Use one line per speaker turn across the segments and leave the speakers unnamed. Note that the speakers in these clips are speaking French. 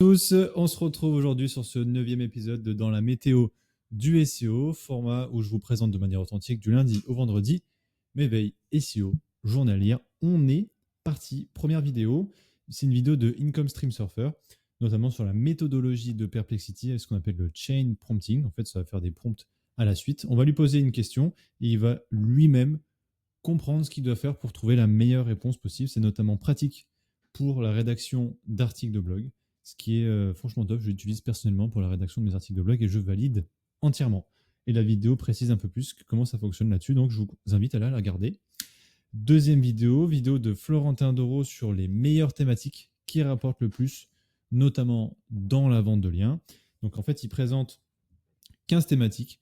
Tous, on se retrouve aujourd'hui sur ce 9e épisode de Dans la météo du SEO, format où je vous présente de manière authentique du lundi au vendredi mes veilles SEO journalières. On est parti, première vidéo, c'est une vidéo de Income Stream Surfer, notamment sur la méthodologie de Perplexity, ce qu'on appelle le chain prompting. En fait, ça va faire des prompts à la suite. On va lui poser une question et il va lui-même comprendre ce qu'il doit faire pour trouver la meilleure réponse possible. C'est notamment pratique pour la rédaction d'articles de blog, ce qui est franchement top. Je l'utilise personnellement pour la rédaction de mes articles de blog et je valide entièrement. Et la vidéo précise un peu plus comment ça fonctionne là-dessus, donc je vous invite à la regarder. Deuxième vidéo de Florentin Doro sur les meilleures thématiques qui rapportent le plus, notamment dans la vente de liens. Donc en fait, il présente 15 thématiques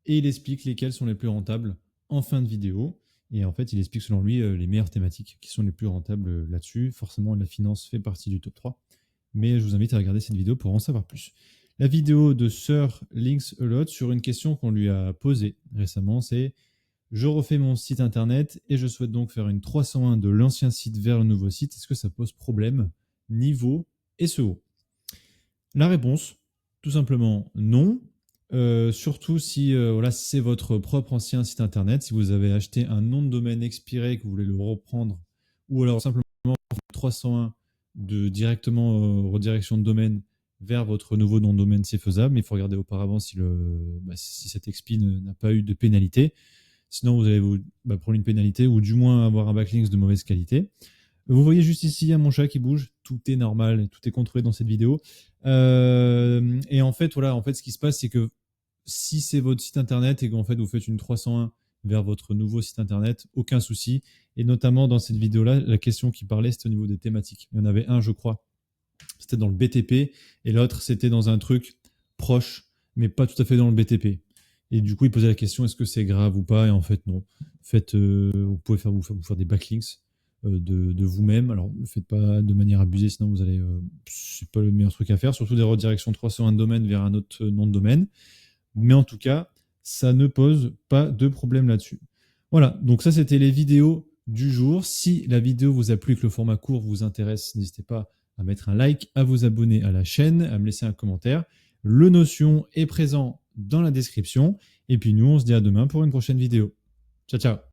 et il explique lesquelles sont les plus rentables en fin de vidéo. Et en fait, il explique selon lui les meilleures thématiques qui sont les plus rentables là-dessus. Forcément, la finance fait partie du top 3. Mais je vous invite à regarder cette vidéo pour en savoir plus. La vidéo de Sir Links a Lot sur une question qu'on lui a posée récemment, c'est « Je refais mon site internet et je souhaite donc faire une 301 de l'ancien site vers le nouveau site. Est-ce que ça pose problème niveau SEO ?» La réponse, tout simplement non. Surtout si voilà, c'est votre propre ancien site internet, si vous avez acheté un nom de domaine expiré que vous voulez le reprendre, ou alors simplement 301 de directement redirection de domaine vers votre nouveau nom de domaine, c'est faisable, mais il faut regarder auparavant si cet expi n'a pas eu de pénalité. Sinon, vous allez vous prendre une pénalité ou du moins avoir un backlink de mauvaise qualité. Vous voyez juste ici, il y a mon chat qui bouge. Tout est normal, tout est contrôlé dans cette vidéo. Et en fait, voilà, ce qui se passe, c'est que si c'est votre site internet et qu'en fait vous faites une 301 vers votre nouveau site internet, aucun souci. Et notamment dans cette vidéo-là, la question qui parlait, c'était au niveau des thématiques. Il y en avait un, je crois, c'était dans le BTP, et l'autre, c'était dans un truc proche, mais pas tout à fait dans le BTP. Et du coup, il posait la question, est-ce que c'est grave ou pas? Et en fait, non. Vous pouvez vous faire des backlinks de vous-même. Alors, ne le faites pas de manière abusée, sinon vous allez, c'est pas le meilleur truc à faire. Surtout des redirections 301 de domaine vers un autre nom de domaine. Mais en tout cas, ça ne pose pas de problème là-dessus. Voilà, donc ça, c'était les vidéos du jour. Si la vidéo vous a plu et que le format court vous intéresse, n'hésitez pas à mettre un like, à vous abonner à la chaîne, à me laisser un commentaire. Le Notion est présent dans la description. Et puis nous, on se dit à demain pour une prochaine vidéo. Ciao, ciao.